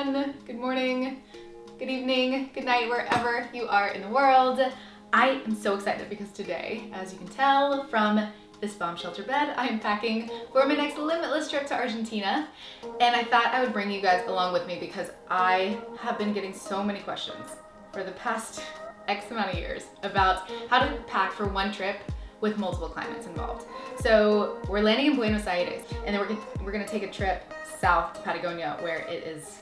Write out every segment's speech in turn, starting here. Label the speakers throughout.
Speaker 1: everyone. Good morning, good evening, good night, wherever you are in the world. I am so excited because today, as you can tell from this bomb shelter bed, I am packing for my next LimitLes trip to Argentina. And I thought I would bring you guys along with me because I have been getting so many questions for the past X amount of years about how to pack for one trip with multiple climates involved. So we're landing in Buenos Aires, and then we're gonna take a trip south to Patagonia, where it is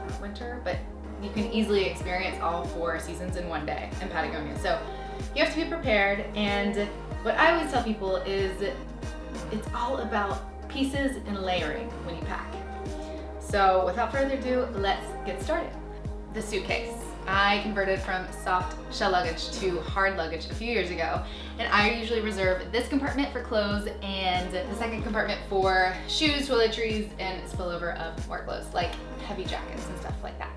Speaker 1: not winter, but you can easily experience all 4 seasons in one day in Patagonia. So you have to be prepared, and what I always tell people is it's all about pieces and layering when you pack. So without further ado, let's get started. The suitcase. I converted from soft shell luggage to hard luggage a few years ago, and I usually reserve this compartment for clothes and the second compartment for shoes, toiletries, and spillover of more clothes, like heavy jackets and stuff like that.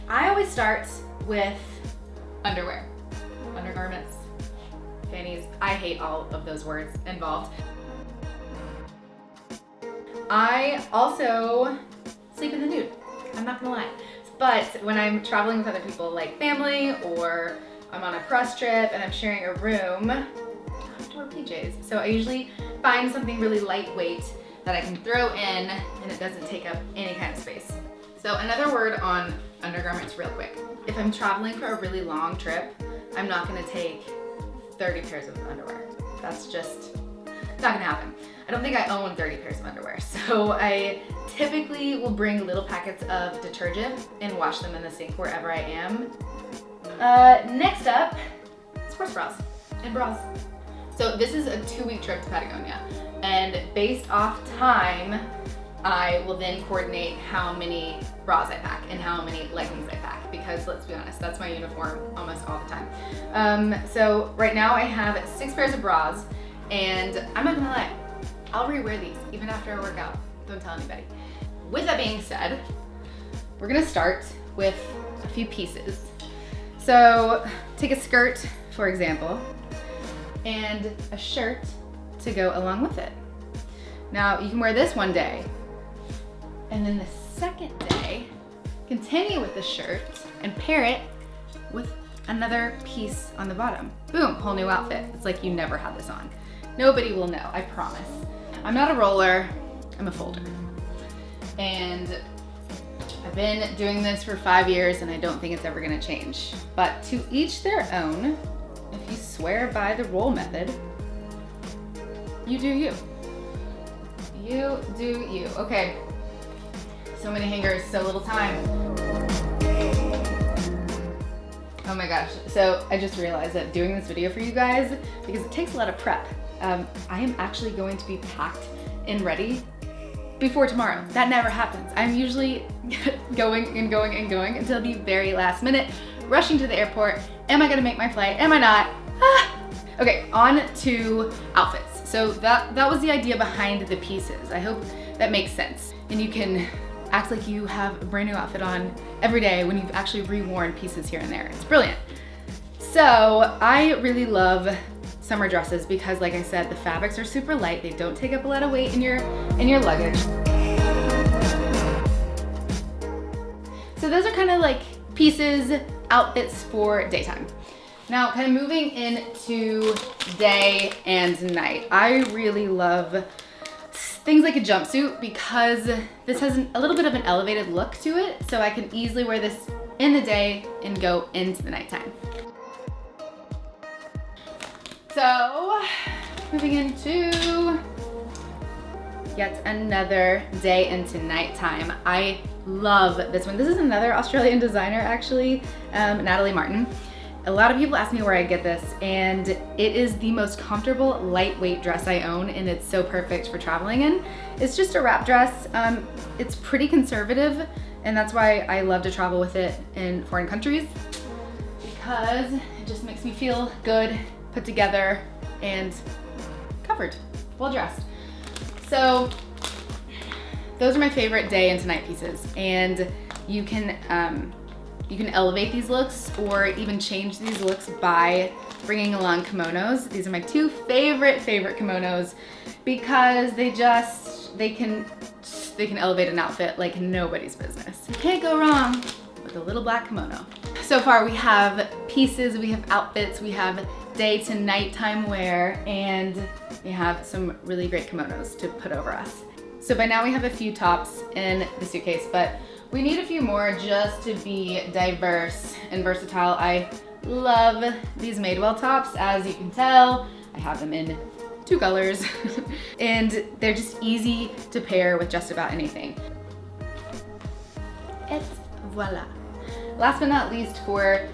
Speaker 1: I always start with underwear, undergarments, panties. I hate all of those words involved. I also sleep in the nude, I'm not gonna lie. But when I'm traveling with other people, like family, or I'm on a cross trip and I'm sharing a room, I have to wear PJs. So I usually find something really lightweight that I can throw in and it doesn't take up any kind of space. So another word on undergarments real quick. If I'm traveling for a really long trip, I'm not gonna take 30 pairs of underwear. That's just not gonna happen. I don't think I own 30 pairs of underwear. So I typically will bring little packets of detergent and wash them in the sink wherever I am. Next up, sports bras and bras. So this is a 2-week trip to Patagonia, and based off time, I will then coordinate how many bras I pack and how many leggings I pack, because let's be honest, that's my uniform almost all the time. So right now I have 6 pairs of bras, and I'm not gonna lie, I'll rewear these even after I work out. Don't tell anybody. With that being said, we're gonna start with a few pieces. So take a skirt, for example, and a shirt to go along with it. Now you can wear this one day, and then the second day, continue with the shirt and pair it with another piece on the bottom. Boom, whole new outfit. It's like you never had this on. Nobody will know, I promise. I'm not a roller, I'm a folder. And I've been doing this for 5 years and I don't think it's ever gonna change. But to each their own. If you swear by the roll method, you do you. You do you. Okay, so many hangers, so little time. Oh my gosh, so I just realized that doing this video for you guys, because it takes a lot of prep, I am actually going to be packed and ready before tomorrow. That never happens. I'm usually going and going and going until the very last minute, rushing to the airport. Am I gonna make my flight? Am I not? Okay, on to outfits. So that was the idea behind the pieces. I hope that makes sense. And you can act like you have a brand new outfit on every day when you've actually reworn pieces here and there. It's brilliant. So I really love summer dresses because, like I said, the fabrics are super light. They don't take up a lot of weight in your luggage. So those are kind of like pieces, outfits for daytime. Now, kind of moving into day and night. I really love things like a jumpsuit because this has a little bit of an elevated look to it, so I can easily wear this in the day and go into the nighttime. So, moving into yet another day into nighttime. I love this one. This is another Australian designer, actually, Natalie Martin. A lot of people ask me where I get this, and it is the most comfortable, lightweight dress I own, and it's so perfect for traveling in. It's just a wrap dress. It's pretty conservative, and that's why I love to travel with it in foreign countries, because it just makes me feel good, put together, and covered, well dressed. So those are my favorite day into night pieces, and you can You can elevate these looks or even change these looks by bringing along kimonos. These are my two favorite kimonos because they can elevate an outfit like nobody's business. You can't go wrong with a little black kimono. So far we have pieces, we have outfits, we have day to nighttime wear, and we have some really great kimonos to put over us. So by now we have a few tops in the suitcase, but we need a few more just to be diverse and versatile. I love these Madewell tops, as you can tell. I have them in 2 colors and they're just easy to pair with just about anything. Et voila. Last but not least, for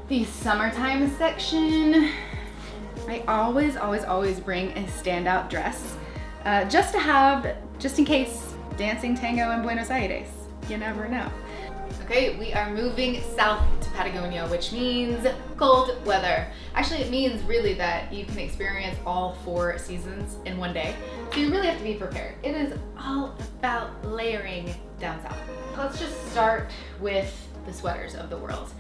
Speaker 1: the summertime section, I always bring a standout dress just in case dancing tango in Buenos Aires. You never know. Okay, we are moving south to Patagonia, which means cold weather. Actually, it means really that you can experience all 4 seasons in one day. So you really have to be prepared. It is all about layering down south. Let's just start with the sweaters of the world.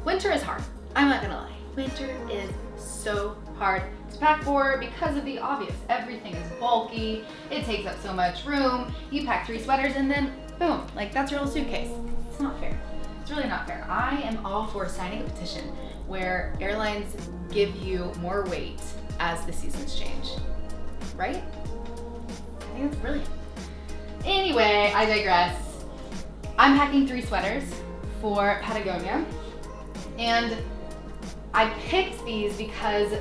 Speaker 1: Winter is hard. I'm not gonna lie. Winter is so hard to pack for because of the obvious. Everything is bulky. It takes up so much room. You pack 3 sweaters and then boom, like that's your whole suitcase. It's not fair. It's really not fair. I am all for signing a petition where airlines give you more weight as the seasons change, right? I think that's brilliant. Anyway, I digress. I'm packing 3 sweaters for Patagonia, and I picked these because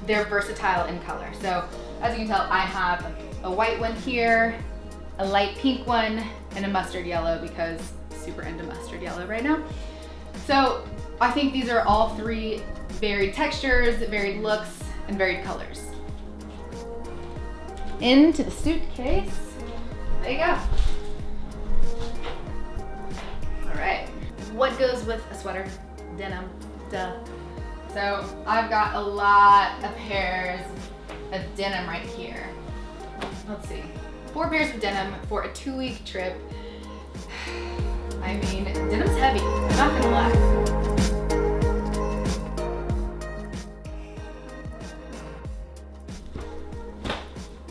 Speaker 1: they're versatile in color. So as you can tell, I have a white one here, a light pink one, and a mustard yellow because super into mustard yellow right now. So I think these are all 3 varied textures, varied looks, and varied colors. Into the suitcase. There you go. All right. What goes with a sweater? Denim. Duh. So I've got a lot of pairs of denim right here. Let's see. 4 pairs of denim for a 2-week trip. I mean, denim's heavy, I'm not gonna lie.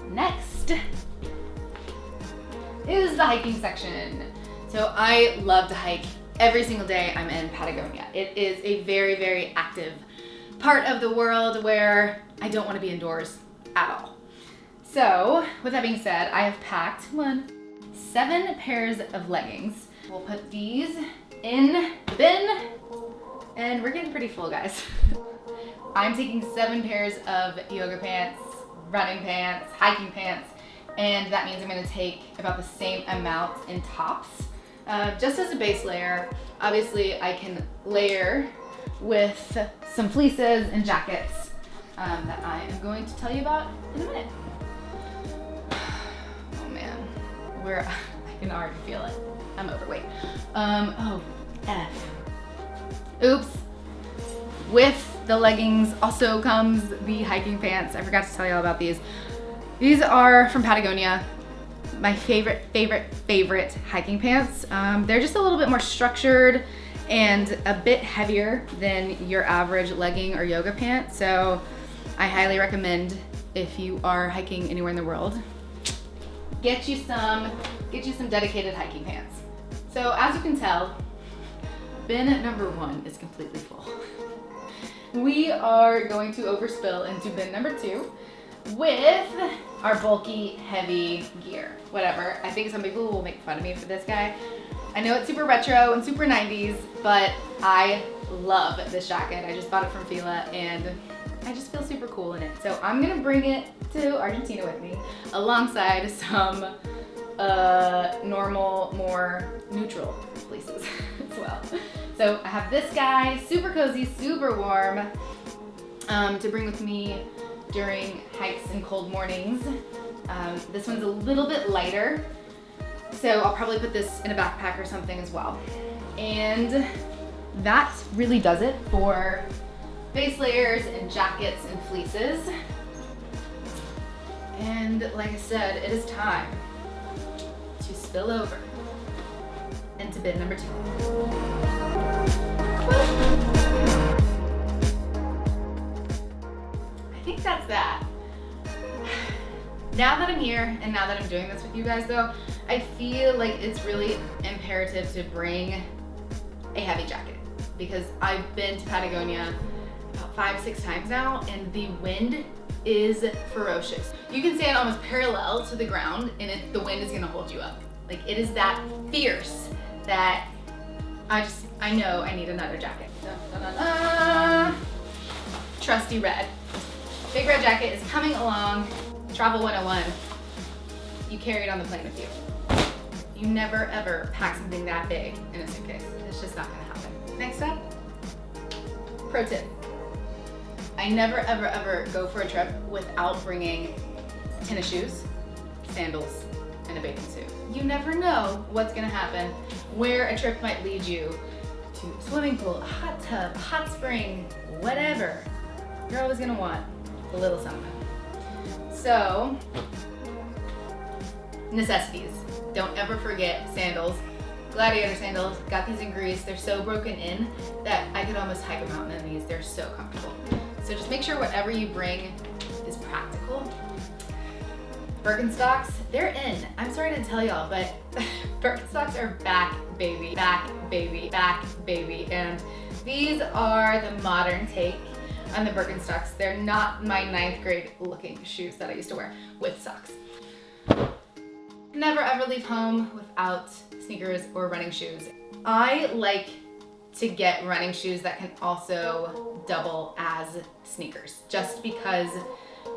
Speaker 1: Next is the hiking section. So I love to hike every single day I'm in Patagonia. It is a very active part of the world where I don't want to be indoors at all. So with that being said, I have packed 7 pairs of leggings. We'll put these in the bin, and we're getting pretty full, guys. I'm taking 7 pairs of yoga pants, running pants, hiking pants, and that means I'm gonna take about the same amount in tops. Just as a base layer. Obviously I can layer with some fleeces and jackets that I am going to tell you about in a minute. Oh man, I can already feel it. I'm overweight. Oops. With the leggings also comes the hiking pants. I forgot to tell you all about these. These are from Patagonia. My favorite hiking pants. They're just a little bit more structured and a bit heavier than your average legging or yoga pant. So I highly recommend, if you are hiking anywhere in the world, get you some dedicated hiking pants. So as you can tell, bin number 1 is completely full. We are going to overspill into bin number 2 with our bulky, heavy gear. Whatever. I think some people will make fun of me for this guy. I know it's super retro and super 90s, but I love this jacket. I just bought it from Fila and I just feel super cool in it. So I'm gonna bring it to Argentina with me alongside some normal, more neutral fleeces as well. So I have this guy, super cozy, super warm, to bring with me during hikes and cold mornings. This one's a little bit lighter, so I'll probably put this in a backpack or something as well. And that really does it for base layers and jackets and fleeces. And like I said, it is time to spill over into bin number 2. I think that's that. Now that I'm here and now that I'm doing this with you guys though, I feel like it's really imperative to bring a heavy jacket because I've been to Patagonia about 5-6 times now and the wind is ferocious. You can stand almost parallel to the ground and the wind is gonna hold you up. Like it is that fierce that I know I need another jacket. Trusty red. Big red jacket is coming along. Travel 101. You carry it on the plane with you. You never ever pack something that big in a suitcase. It's just not gonna happen. Next up, pro tip. I never ever ever go for a trip without bringing tennis shoes, sandals, and a bathing suit. You never know what's gonna happen, where a trip might lead you to a swimming pool, a hot tub, a hot spring, whatever. You're always gonna want a little something. So, necessities. Don't ever forget sandals. Gladiator sandals, got these in Greece. They're so broken in that I could almost hike a mountain in these. They're so comfortable. So just make sure whatever you bring is practical. Birkenstocks, they're in. I'm sorry to tell y'all, but Birkenstocks are back, baby, back, baby, back, baby. And these are the modern take on the Birkenstocks. They're not my 9th grade looking shoes that I used to wear with socks. Never ever leave home without sneakers or running shoes. I like to get running shoes that can also double as sneakers, just because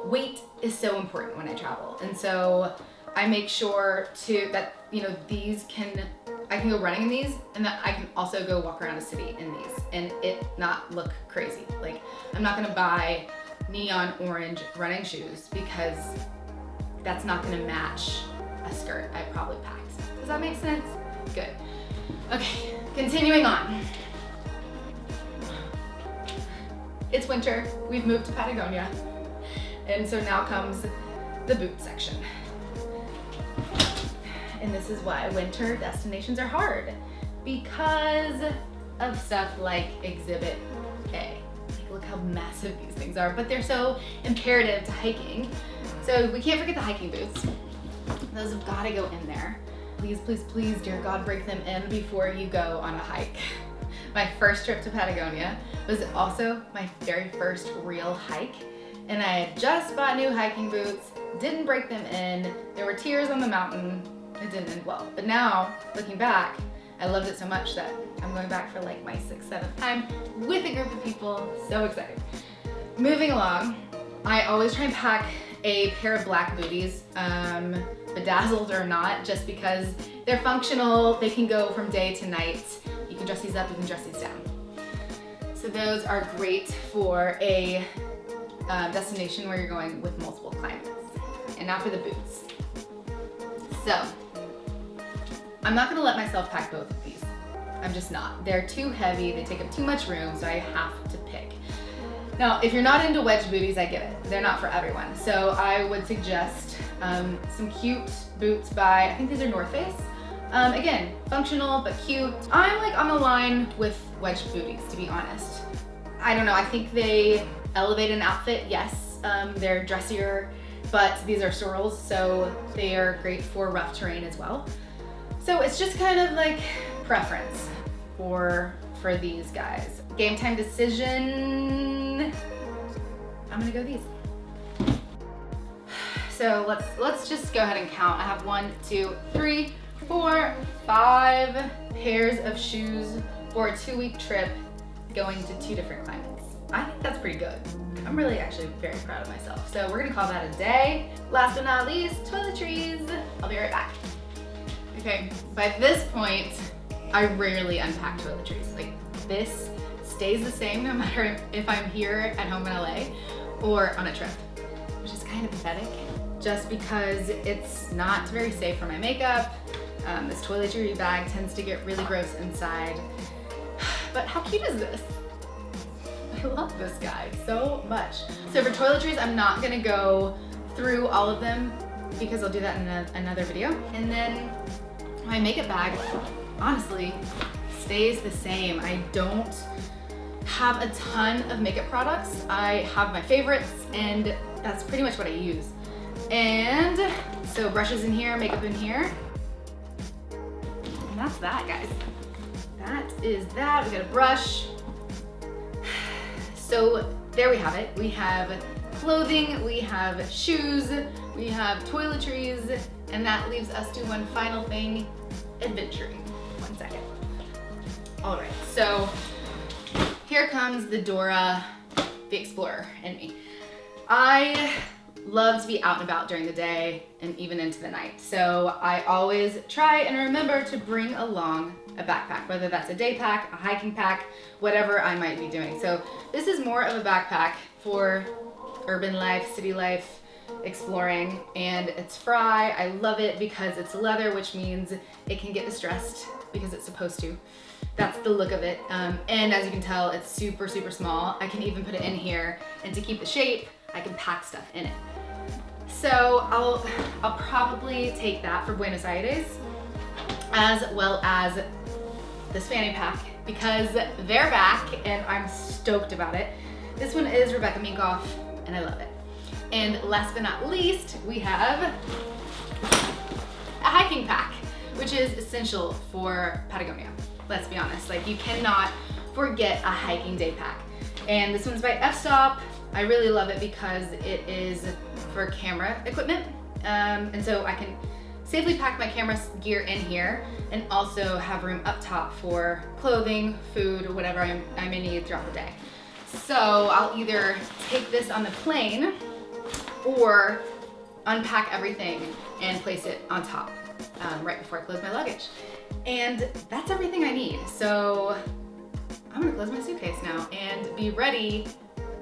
Speaker 1: weight is so important when I travel. And so I make sure that I can go running in these and that I can also go walk around a city in these and it not look crazy. Like I'm not gonna buy neon orange running shoes because that's not gonna match a skirt I probably packed. Does that make sense? Good. Okay, continuing on. It's winter, we've moved to Patagonia, and so now comes the boot section. And this is why winter destinations are hard, because of stuff like Exhibit A. Like, look how massive these things are, but they're so imperative to hiking. So we can't forget the hiking boots. Those have gotta go in there. Please, please, please, dear God, break them in before you go on a hike. My first trip to Patagonia was also my very first real hike, and I had just bought new hiking boots, didn't break them in, there were tears on the mountain, it didn't end well. But now, looking back, I loved it so much that I'm going back for like my 6th, 7th time with a group of people, so excited. Moving along, I always try and pack a pair of black booties, bedazzled or not, just because they're functional, they can go from day to night. You can dress these up, you can dress these down. So those are great for a destination where you're going with multiple climates. And now for the boots. So, I'm not gonna let myself pack both of these. I'm just not. They're too heavy, they take up too much room, so I have to pick. Now, if you're not into wedge booties, I get it. They're not for everyone. So I would suggest some cute boots by, I think these are North Face. Again, functional but cute. I'm like on the line with wedge booties, to be honest. I don't know, I think they elevate an outfit, yes. They're dressier, but these are sorrels, so they are great for rough terrain as well. So it's just kind of like preference for these guys. Game time decision, I'm gonna go these. So let's just go ahead and count. I have 1, 2, 3, 4, 5 pairs of shoes for a 2-week trip going to 2 different climates. I think that's pretty good. I'm really actually very proud of myself. So we're gonna call that a day. Last but not least, toiletries. I'll be right back. Okay, by this point, I rarely unpack toiletries. Like this stays the same no matter if I'm here at home in LA or on a trip, which is kind of pathetic just because it's not very safe for my makeup. This toiletry bag tends to get really gross inside. But how cute is this? I love this guy so much. So for toiletries, I'm not gonna go through all of them because I'll do that in another video. And then my makeup bag, honestly, stays the same. I don't have a ton of makeup products. I have my favorites, and that's pretty much what I use. And so brushes in here, makeup in here. And that's that, guys. That is that. We got a brush. So there we have it. We have clothing, we have shoes, we have toiletries, and that leaves us to one final thing, adventuring. 1 second. All right, so here comes the Dora, the Explorer in me. I love to be out and about during the day and even into the night. So I always try and remember to bring along a backpack, whether that's a day pack, a hiking pack, whatever I might be doing. So this is more of a backpack for urban life, city life, exploring, and it's Fry. I love it because it's leather, which means it can get distressed because it's supposed to. That's the look of it. And as you can tell, it's super, super small. I can even put it in here, and to keep the shape, I can pack stuff in it. So I'll probably take that for Buenos Aires, as well as this fanny pack, because they're back and I'm stoked about it. This one is Rebecca Minkoff and I love it. And last but not least, we have a hiking pack, which is essential for Patagonia. Let's be honest, like you cannot forget a hiking day pack. And this one's by F-Stop. I really love it because it is for camera equipment. And so I can safely pack my camera gear in here and also have room up top for clothing, food, whatever I may need throughout the day. So I'll either take this on the plane or unpack everything and place it on top right before I close my luggage. And that's everything I need. So I'm gonna close my suitcase now and be ready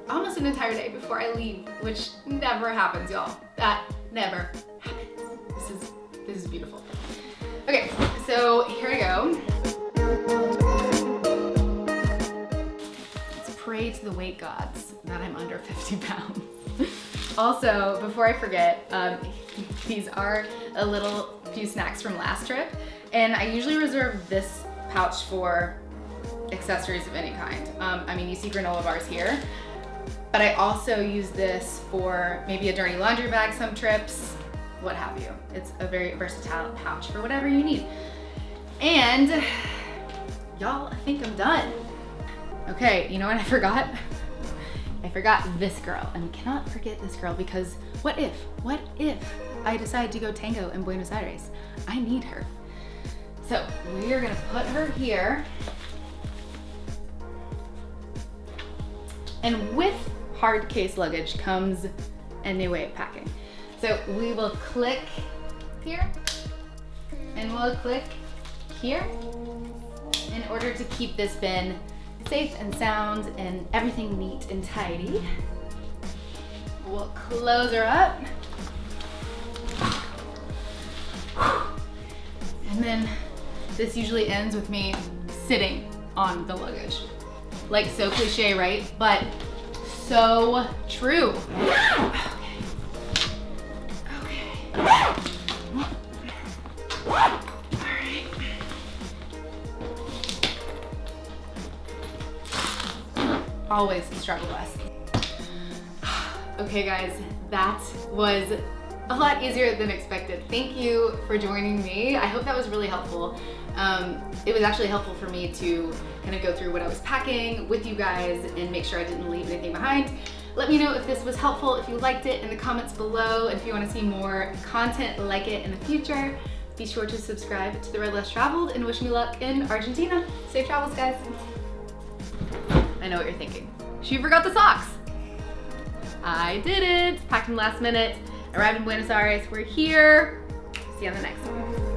Speaker 1: almost an entire day before I leave, which never happens, y'all. That never happens. This is beautiful. Okay, so here I go. Let's pray to the weight gods that I'm under 50 pounds. Also, before I forget, these are a little few snacks from last trip, and I usually reserve this pouch for accessories of any kind. I mean, you see granola bars here, but I also use this for maybe a dirty laundry bag some trips, what have you. It's a very versatile pouch for whatever you need. And y'all, I think I'm done. Okay, you know what I forgot? I forgot this girl, and we cannot forget this girl because what if I decide to go tango in Buenos Aires? I need her. So we are gonna put her here. And with hard case luggage comes a new way of packing. So we will click here and we'll click here in order to keep this bin safe and sound and everything neat and tidy. We'll close her up. And then this usually ends with me sitting on the luggage. Like so cliche, right? But so true. Always struggle less. Okay guys, that was a lot easier than expected. Thank you for joining me. I hope that was really helpful. It was actually helpful for me to kind of go through what I was packing with you guys and make sure I didn't leave anything behind. Let me know if this was helpful, if you liked it in the comments below, and if you want to see more content like it in the future. Be sure to subscribe to The Road Less Traveled and wish me luck in Argentina. Safe travels, guys. I know what you're thinking. She forgot the socks. I did it. Packed them last minute. Arrived in Buenos Aires. We're here. See you on the next one.